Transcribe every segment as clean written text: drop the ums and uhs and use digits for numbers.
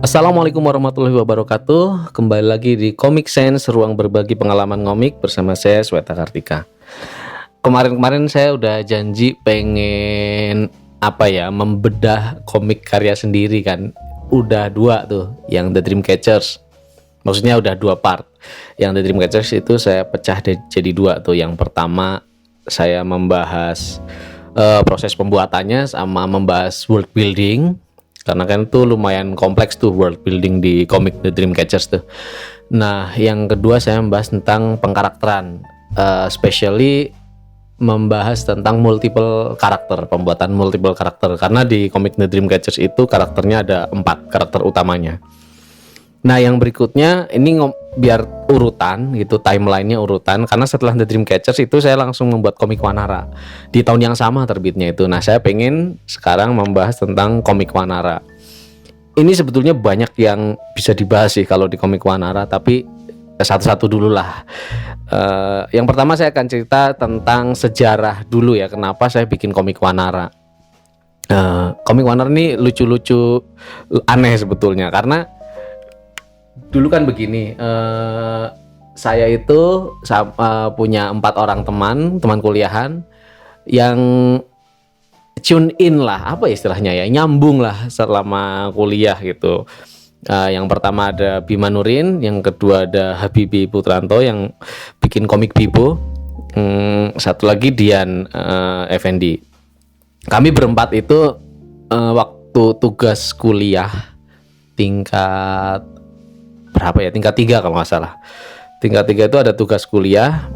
Assalamualaikum warahmatullahi wabarakatuh. Kembali lagi di Comic Sense, ruang berbagi pengalaman ngomik bersama saya Sweta Kartika. Kemarin saya udah janji pengen membedah komik karya sendiri kan. Udah 2 tuh, yang The Dreamcatchers. Maksudnya udah 2 part. Yang The Dreamcatchers itu saya pecah jadi 2 tuh. Yang pertama saya membahas proses pembuatannya sama membahas world building. Karena kan tuh lumayan kompleks tuh world building di komik The Dreamcatchers tuh. Nah, yang kedua saya membahas tentang pengkarakteran, especially membahas tentang multiple karakter, pembuatan multiple karakter. Karena di komik The Dreamcatchers itu karakternya ada 4 karakter utamanya. Nah, yang berikutnya ini biar urutan gitu, timelinenya urutan. Karena setelah The Dreamcatchers itu saya langsung membuat komik Wanara di tahun yang sama terbitnya itu. Nah, saya pengen sekarang membahas tentang komik Wanara. Ini sebetulnya banyak yang bisa dibahas sih kalau di komik Wanara, tapi satu-satu dulu lah. Yang pertama saya akan cerita tentang sejarah dulu ya, kenapa saya bikin komik Wanara. Komik Wanara ini lucu-lucu, aneh sebetulnya, karena dulu kan begini, saya itu punya 4 orang teman kuliahan yang tune in lah, istilahnya ya, nyambung lah selama kuliah gitu. Yang pertama ada Bima Nurin, yang kedua ada Habibie Putranto yang bikin komik Bibo, satu lagi Dian Effendi. Kami berempat itu waktu tugas kuliah tingkat berapa ya, tingkat 3 kalau nggak salah. Tingkat 3 itu ada tugas kuliah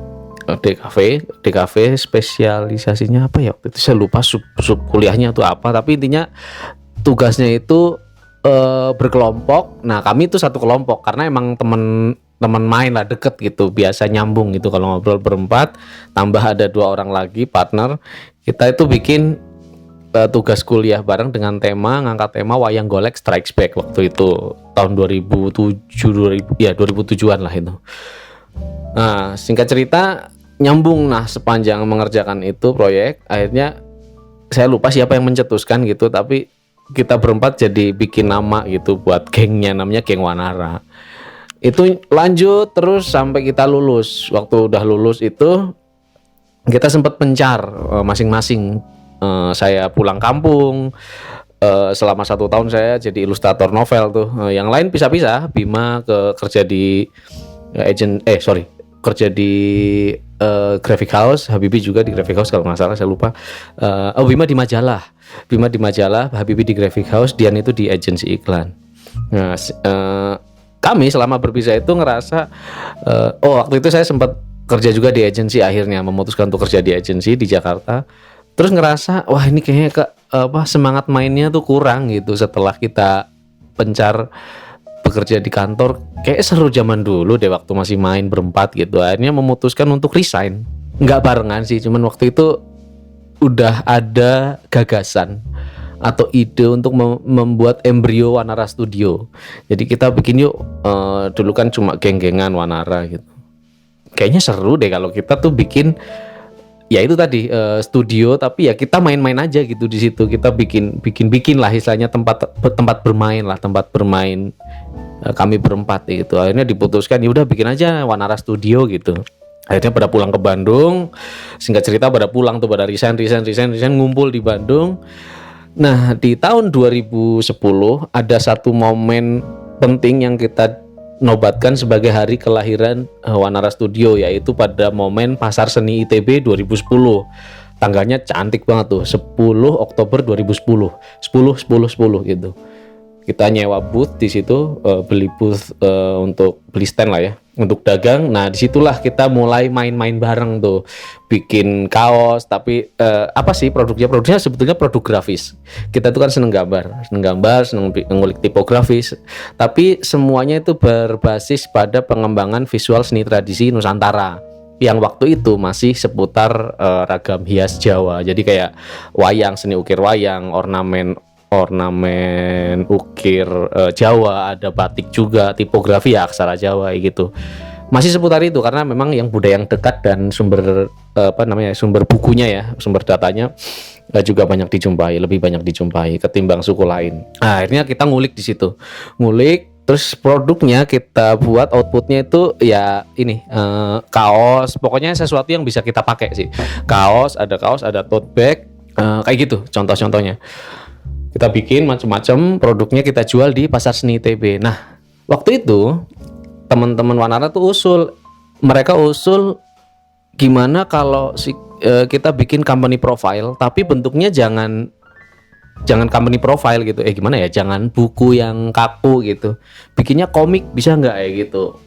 DKV spesialisasinya apa ya, waktu itu saya lupa sub kuliahnya itu apa, tapi intinya tugasnya itu berkelompok. Nah, kami itu satu kelompok karena emang teman main lah, deket gitu, biasa nyambung gitu kalau ngobrol berempat, tambah ada 2 orang lagi partner. Kita itu bikin tugas kuliah bareng dengan ngangkat tema Wayang Golek Strikes Back waktu itu tahun 2007-an lah itu. Nah, singkat cerita nyambung. Nah, sepanjang mengerjakan itu proyek, akhirnya saya lupa siapa yang mencetuskan gitu, tapi kita berempat jadi bikin nama gitu buat gengnya, namanya Geng Wanara. Itu lanjut terus sampai kita lulus. Waktu udah lulus itu kita sempat pencar masing-masing. Saya pulang kampung, selama 1 tahun saya jadi ilustrator novel tuh. Yang lain pisah-pisah. Bima kerja di kerja di graphic house, Habibie juga di graphic house kalau nggak salah, saya lupa. Bima di majalah, Habibie di graphic house, Dian itu di agensi iklan. Nah, kami selama berpisah itu ngerasa, waktu itu saya sempat kerja juga di agensi, akhirnya memutuskan untuk kerja di agensi di Jakarta. Terus ngerasa, wah ini kayaknya semangat mainnya tuh kurang gitu setelah kita pencar bekerja di kantor. Kayak seru zaman dulu deh waktu masih main berempat gitu. Akhirnya memutuskan untuk resign. Nggak barengan sih, cuman waktu itu udah ada gagasan atau ide untuk membuat embrio Wanara Studio. Jadi kita bikin yuk, dulu kan cuma geng-gengan Wanara gitu. Kayaknya seru deh kalau kita tuh bikin, ya itu tadi studio, tapi ya kita main-main aja gitu di situ. Kita bikin lah istilahnya tempat bermain kami berempat gitu. Akhirnya diputuskan ya udah bikin aja Wanara Studio gitu. Akhirnya pada pulang ke Bandung. Singkat cerita pada pulang tuh, pada resign ngumpul di Bandung. Nah, di tahun 2010 ada satu momen penting yang kita nobatkan sebagai hari kelahiran Wanara Studio, yaitu pada momen Pasar Seni ITB 2010. Tanggalnya cantik banget tuh, 10 Oktober 2010. 10 gitu. Kita nyewa booth di situ, beli booth untuk beli stand lah ya, untuk dagang. Nah, disitulah kita mulai main-main bareng tuh, bikin kaos. Tapi produknya sebetulnya produk grafis. Kita tuh kan seneng gambar, seneng ngulik tipografis. Tapi semuanya itu berbasis pada pengembangan visual seni tradisi Nusantara, yang waktu itu masih seputar ragam hias Jawa. Jadi kayak wayang, seni ukir wayang, ornamen ukir Jawa, ada batik juga, tipografi ya aksara Jawa gitu. Masih seputar itu karena memang yang budaya yang dekat dan sumber sumber bukunya ya, sumber datanya juga banyak dijumpai, lebih banyak dijumpai ketimbang suku lain. Nah, akhirnya kita ngulik di situ, terus produknya kita buat, outputnya itu ya ini kaos, pokoknya sesuatu yang bisa kita pakai sih. Ada kaos, ada tote bag, kayak gitu contoh-contohnya. Kita bikin macam-macam produknya, kita jual di Pasar Seni ITB. Nah, waktu itu teman-teman Wanara tuh mereka usul gimana kalau kita bikin company profile tapi bentuknya jangan company profile gitu, gimana ya, jangan buku yang kaku gitu, bikinnya komik bisa nggak ya gitu.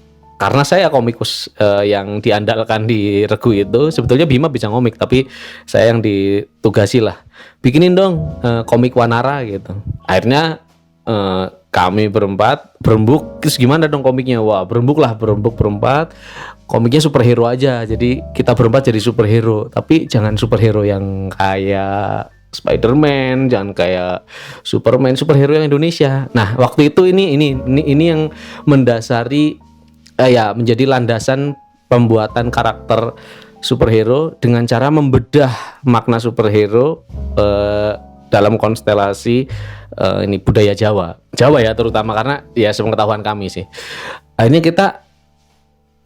Karena saya komikus yang diandalkan di Regu itu, sebetulnya Bima bisa ngomik tapi saya yang ditugasi lah, bikinin dong komik Wanara gitu. Akhirnya kami berembuk, terus gimana dong komiknya? Wah, berembuk berempat, komiknya superhero aja, jadi kita berempat jadi superhero, tapi jangan superhero yang kayak Spider-Man, jangan kayak Superman, superhero yang Indonesia. Nah, waktu itu ini yang mendasari menjadi landasan pembuatan karakter superhero dengan cara membedah makna superhero dalam konstelasi ini budaya Jawa ya, terutama karena ya sepengetahuan kami sih. Akhirnya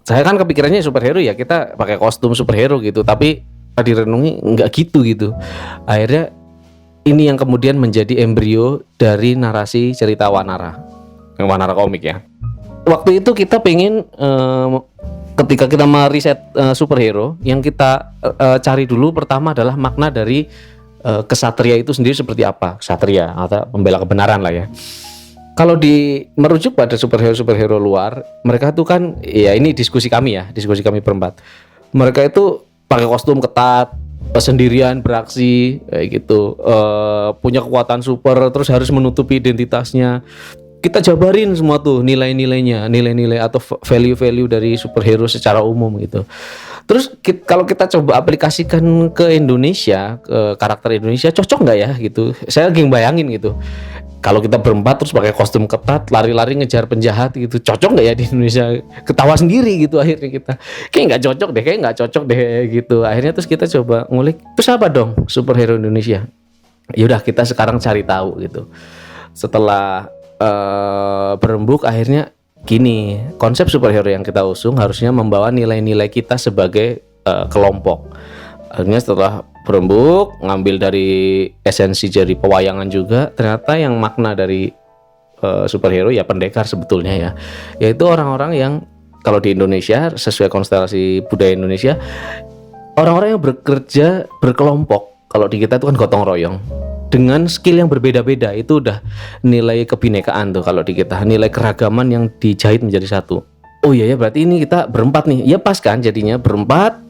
saya kan kepikirannya superhero ya, kita pakai kostum superhero gitu, tapi direnungi nggak gitu. Akhirnya ini yang kemudian menjadi embrio dari narasi cerita Wanara komik ya. Waktu itu kita pengen ketika kita meriset superhero, yang kita cari dulu pertama adalah makna dari kesatria itu sendiri seperti apa, kesatria atau pembela kebenaran lah ya. Kalau merujuk pada superhero luar, mereka tuh kan ya, ini diskusi kami berempat. Mereka itu pakai kostum ketat, sendirian beraksi kayak gitu, punya kekuatan super, terus harus menutupi identitasnya. Kita jabarin semua tuh nilai-nilai atau value dari superhero secara umum gitu. Terus kalau kita coba aplikasikan ke Indonesia, ke karakter Indonesia, cocok nggak ya gitu? Saya lagi bayangin gitu. Kalau kita berempat terus pakai kostum ketat, lari-lari ngejar penjahat gitu, cocok nggak ya di Indonesia? Ketawa sendiri gitu akhirnya kita. Kayak nggak cocok deh gitu. Akhirnya terus kita coba ngulik, terus apa dong superhero Indonesia? Yaudah, kita sekarang cari tahu gitu. Setelah berembuk, akhirnya gini, konsep superhero yang kita usung harusnya membawa nilai-nilai kita sebagai kelompok. Akhirnya setelah berembuk, ngambil dari esensi dari pewayangan juga, ternyata yang makna dari superhero ya pendekar sebetulnya ya, yaitu orang-orang yang kalau di Indonesia sesuai konstelasi budaya Indonesia, orang-orang yang bekerja berkelompok. Kalau di kita itu kan gotong royong dengan skill yang berbeda-beda, itu udah nilai kebinekaan tuh. Kalau di kita nilai keragaman yang dijahit menjadi satu. Oh iya ya, berarti ini kita berempat nih. Ya pas kan jadinya berempat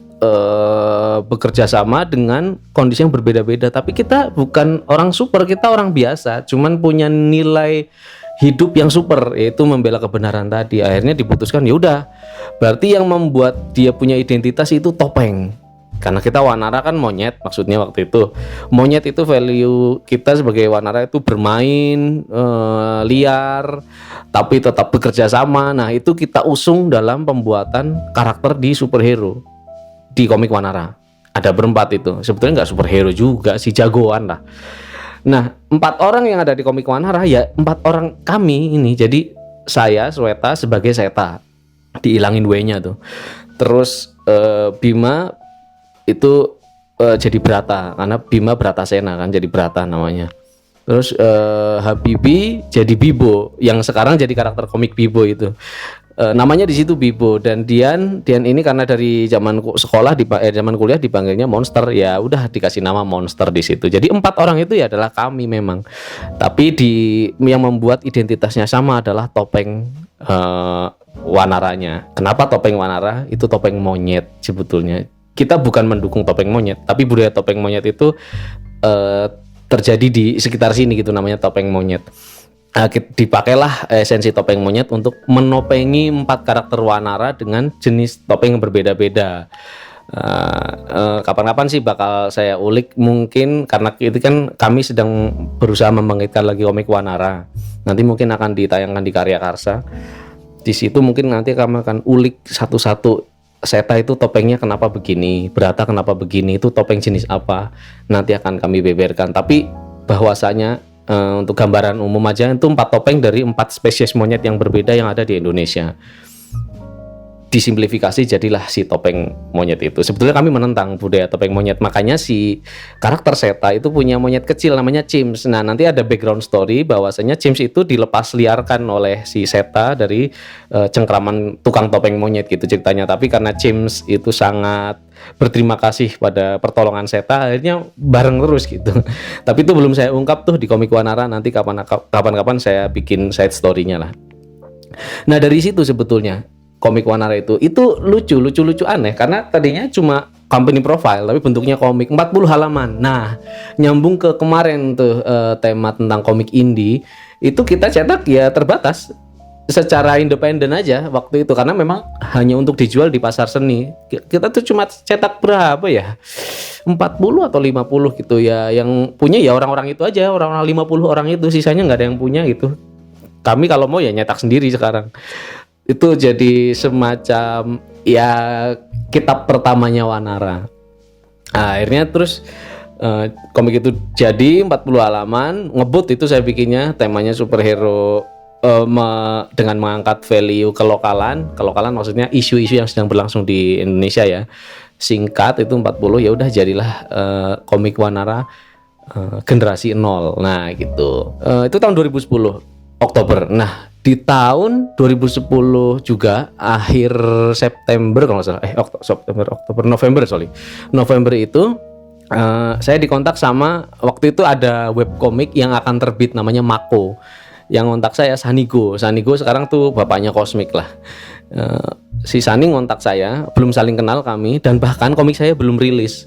bekerja sama dengan kondisi yang berbeda-beda, tapi kita bukan orang super, kita orang biasa, cuman punya nilai hidup yang super, yaitu membela kebenaran tadi. Akhirnya diputuskan ya udah, berarti yang membuat dia punya identitas itu topeng. Karena kita Wanara kan monyet, maksudnya waktu itu monyet itu value kita sebagai Wanara itu bermain liar tapi tetap bekerja sama. Nah, itu kita usung dalam pembuatan karakter di superhero di komik Wanara. Ada berempat itu, sebetulnya nggak superhero juga sih, jagoan lah. Nah, 4 orang yang ada di komik Wanara ya 4 orang kami ini. Jadi saya Sweta sebagai Seta, dihilangin W-nya tuh. Terus Bima itu jadi Brata, karena Bima Bratasena kan, jadi Brata namanya. Terus Habibi jadi Bibo, yang sekarang jadi karakter komik Bibo itu. Namanya di situ Bibo. Dan Dian ini karena dari zaman sekolah zaman kuliah dipanggilnya Monster, ya udah dikasih nama Monster di situ. Jadi 4 orang itu ya adalah kami memang. Tapi yang membuat identitasnya sama adalah topeng Wanaranya. Kenapa topeng Wanara? Itu topeng monyet sebetulnya. Kita bukan mendukung topeng monyet, tapi budaya topeng monyet itu terjadi di sekitar sini gitu, namanya topeng monyet. Dipakailah esensi topeng monyet untuk menopengi 4 karakter Wanara dengan jenis topeng yang berbeda-beda. Kapan-kapan sih bakal saya ulik, mungkin karena itu kan kami sedang berusaha membangkitkan lagi komik Wanara. Nanti mungkin akan ditayangkan di Karya Karsa. Di situ mungkin nanti kami akan ulik satu-satu, Seta itu topengnya kenapa begini, Brata kenapa begini, itu topeng jenis apa, nanti akan kami beberkan. Tapi bahwasanya untuk gambaran umum aja, itu 4 topeng dari 4 spesies monyet yang berbeda yang ada di Indonesia. Disimplifikasi jadilah si topeng monyet itu. Sebetulnya kami menentang budaya topeng monyet, makanya si karakter Seta itu punya monyet kecil namanya Cims. Nah, nanti ada background story bahwasanya Cims itu dilepas liarkan oleh si Seta dari cengkraman tukang topeng monyet gitu ceritanya. Tapi karena Cims itu sangat berterima kasih pada pertolongan Seta, akhirnya bareng terus gitu. Tapi itu belum saya ungkap tuh di Komik Wanara, nanti kapan-kapan saya bikin side story-nya lah. Nah, dari situ sebetulnya Komik Wanara itu lucu aneh, karena tadinya cuma company profile tapi bentuknya komik 40 halaman. Nah, nyambung ke kemarin tuh tema tentang komik indie, itu kita cetak ya terbatas secara independen aja waktu itu, karena memang hanya untuk dijual di pasar seni. Kita tuh cuma cetak berapa ya, 40 atau 50 gitu ya, yang punya ya orang-orang itu aja, orang-orang 50 orang itu, sisanya nggak ada yang punya gitu. Kami kalau mau ya nyetak sendiri sekarang. Itu jadi semacam ya kitab pertamanya Wanara. Nah, akhirnya terus komik itu jadi 40 halaman, ngebut itu saya bikinnya, temanya superhero dengan mengangkat value kelokalan maksudnya isu-isu yang sedang berlangsung di Indonesia ya. Singkat itu 40, ya udah jadilah Komik Wanara generasi 0. Nah, gitu. Itu tahun 2010 Oktober. Nah, di tahun 2010 juga akhir September kalau nggak salah, November itu saya dikontak sama, waktu itu ada webkomik yang akan terbit namanya Mako, yang ngontak saya Sanigo sekarang tuh bapaknya Cosmic lah. Si Sani ngontak saya, belum saling kenal kami, dan bahkan komik saya belum rilis.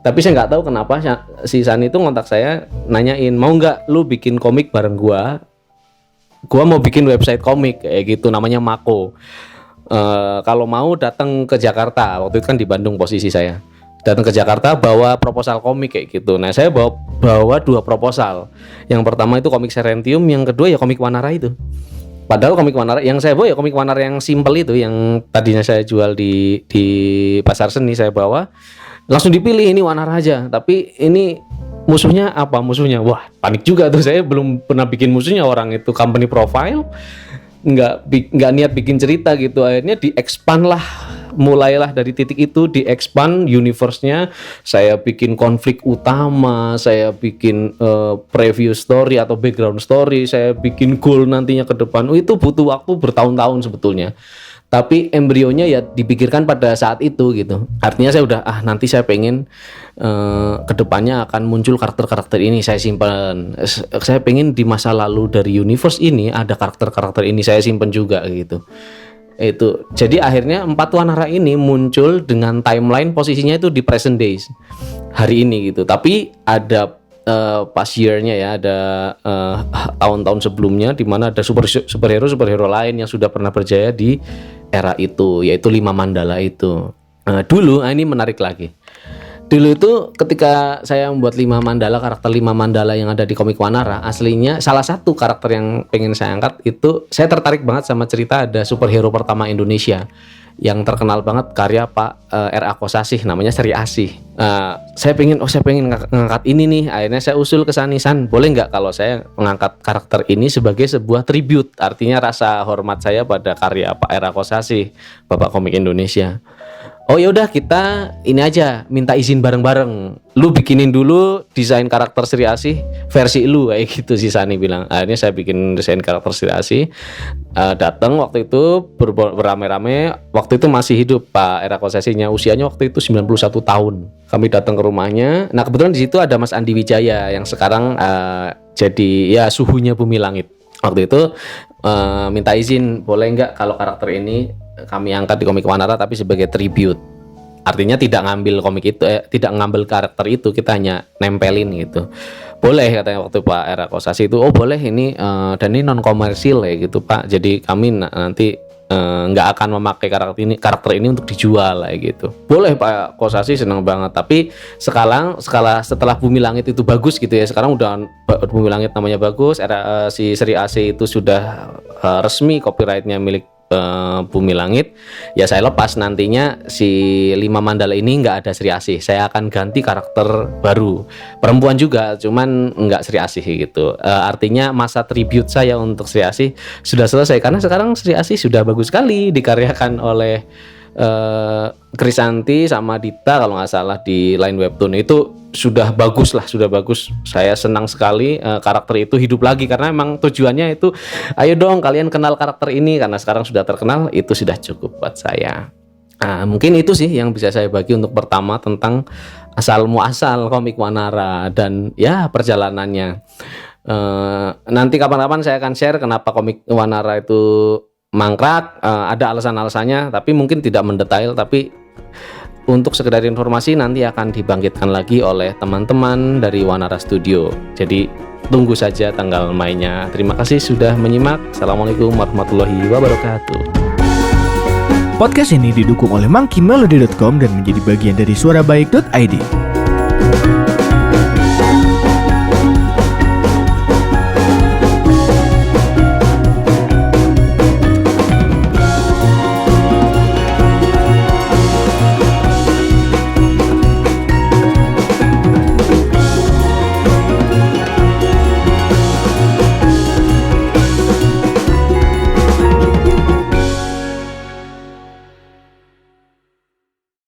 Tapi saya nggak tahu kenapa si Sani itu ngontak saya, nanyain mau nggak lu bikin komik bareng gua mau bikin website komik kayak gitu, namanya Mako. Kalau mau datang ke Jakarta, waktu itu kan di Bandung posisi saya, datang ke Jakarta bawa proposal komik kayak gitu. Nah, saya bawa 2 proposal. Yang pertama itu komik Serentium, yang kedua ya Komik Wanara itu. Padahal Komik Wanara yang saya bawa ya Komik Wanara yang simple itu, yang tadinya saya jual di pasar seni, saya bawa. Langsung dipilih ini Wanara aja, tapi ini musuhnya apa? Wah, panik juga tuh, saya belum pernah bikin musuhnya, orang itu company profile, nggak niat bikin cerita gitu. Akhirnya di-expand lah, mulailah dari titik itu di-expand universe-nya. Saya bikin konflik utama, saya bikin preview story atau background story, saya bikin goal nantinya ke depan. Itu butuh waktu bertahun-tahun sebetulnya. Tapi embrionya ya dipikirkan pada saat itu gitu. Artinya saya udah nanti saya pengen kedepannya akan muncul karakter-karakter ini, saya simpan. Saya pengen di masa lalu dari universe ini ada karakter-karakter ini, saya simpan juga gitu. Itu jadi akhirnya 4 Wanara ini muncul dengan timeline posisinya itu di present days, hari ini gitu. Tapi ada past year-nya ya, ada tahun-tahun sebelumnya di mana ada superhero lain yang sudah pernah berjaya di era itu, yaitu 5 Mandala itu. Dulu ini menarik lagi. Dulu itu ketika saya membuat 5 Mandala, karakter 5 Mandala yang ada di Komik Wanara, aslinya salah satu karakter yang pengen saya angkat itu, saya tertarik banget sama cerita ada superhero pertama Indonesia yang terkenal banget, karya Pak R.A. Kosasih, namanya Sri Asih. Saya pengen ngangkat ini nih. Akhirnya saya usul ke San, boleh nggak kalau saya mengangkat karakter ini sebagai sebuah tribute, artinya rasa hormat saya pada karya Pak R.A. Kosasih, Bapak Komik Indonesia. Oh ya udah, kita ini aja, minta izin bareng-bareng. Lu bikinin dulu desain karakter Sri Asih versi lu, kayak gitu si Sani bilang. Akhirnya saya bikin desain karakter Sri Asih. Datang waktu itu beramai-ramai. Waktu itu masih hidup Pak R.A. Kosasihnya, usianya waktu itu 91 tahun. Kami datang ke rumahnya. Nah, kebetulan di situ ada Mas Andi Wijaya yang sekarang jadi ya suhunya Bumi Langit. Waktu itu minta izin, boleh nggak kalau karakter ini kami angkat di Komik Wanara tapi sebagai tribute. Artinya tidak ngambil komik itu, tidak ngambil karakter itu, kita hanya nempelin gitu. Boleh katanya waktu Pak R.A. Kosasih itu, oh boleh ini, dan ini non komersil ya gitu Pak. Jadi kami nanti nggak akan memakai karakter ini untuk dijual kayak gitu. Boleh Pak Kosasih, senang banget. Tapi setelah Bumi Langit itu bagus gitu ya, sekarang udah Bumi Langit namanya bagus, si Sri Asih itu sudah resmi copyrightnya milik Bumi Langit, ya saya lepas nantinya si 5 Mandala ini nggak ada Sri Asih. Saya akan ganti karakter baru, perempuan juga, cuman nggak Sri Asih gitu. Artinya masa tribute saya untuk Sri Asih sudah selesai, karena sekarang Sri Asih sudah bagus sekali dikaryakan oleh Krisanti sama Dita kalau nggak salah di line webtoon. Itu sudah bagus lah, sudah bagus. Saya senang sekali karakter itu hidup lagi, karena emang tujuannya itu ayo dong kalian kenal karakter ini, karena sekarang sudah terkenal. Itu sudah cukup buat saya. Mungkin itu sih yang bisa saya bagi untuk pertama tentang asal muasal komik Wanara dan ya perjalanannya. Nanti kapan-kapan saya akan share kenapa komik Wanara itu mangkrak, ada alasan-alasannya, tapi mungkin tidak mendetail. Tapi untuk sekedar informasi nanti akan dibangkitkan lagi oleh teman-teman dari Wanara Studio. Jadi tunggu saja tanggal mainnya. Terima kasih sudah menyimak. Assalamualaikum warahmatullahi wabarakatuh. Podcast ini didukung oleh monkeymelody.com dan menjadi bagian dari suarabaik.id.